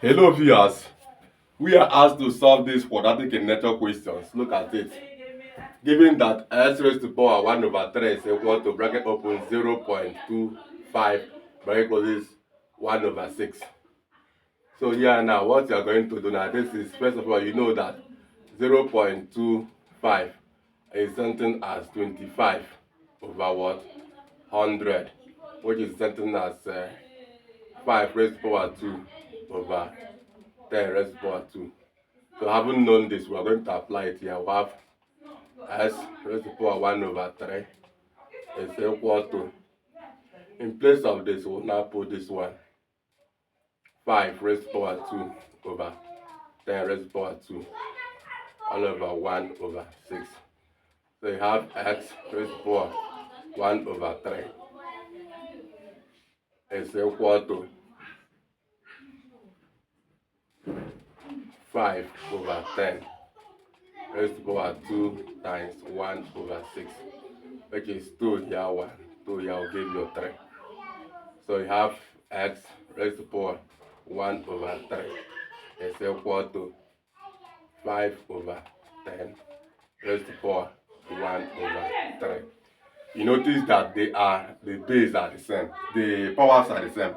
Hello viewers, we are asked to solve this quadratic in nature questions. Look at it. Given that s raised to power 1 over 3 is equal to bracket open 0.25 bracket closes 1 over 6. So here now what you are going to do now, this is first of all you know that 0.25 is something as 25 over what? 100, which is something as 5 raised to power 2 over 10 raised to power 2. So having known this, we are going to apply it here. We have s raised to power 1 over 3 is equal to, in place of this, we'll now put this one, 5 raised to power 2 over 10 raised to power 2 all over 1 over 6. So you have x raised to power 1 over 3 is equal to 5 over 10 raised to power 2 times 1 over 6, which is 2 here 1, 2 here will give you 3. So you have x raised to power 1 over 3 is equal to 5 over 10 raised to power 1 over 3. You notice that the base are the same, the powers are the same.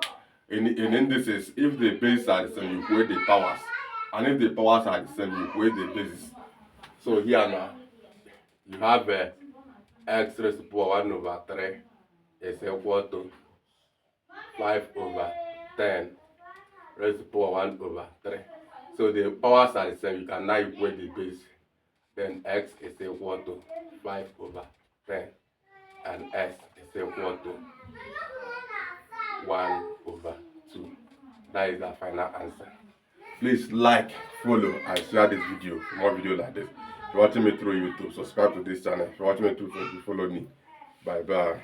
In indices, if the bases are the same, you equate the powers, and if the powers are the same, you equate the bases. So here now, you have x raised to power 1 over 3 is equal to 5 over 10 raised to power 1 over 3. So the powers are the same, you can now equate the base. Then x is equal to 5 over 10 and s is equal to 1 over 2. That is the final answer. Please like, follow and share this video for more videos like this. If you're watching me through YouTube, subscribe to this channel. If you're watching me through Facebook, follow me. Bye bye.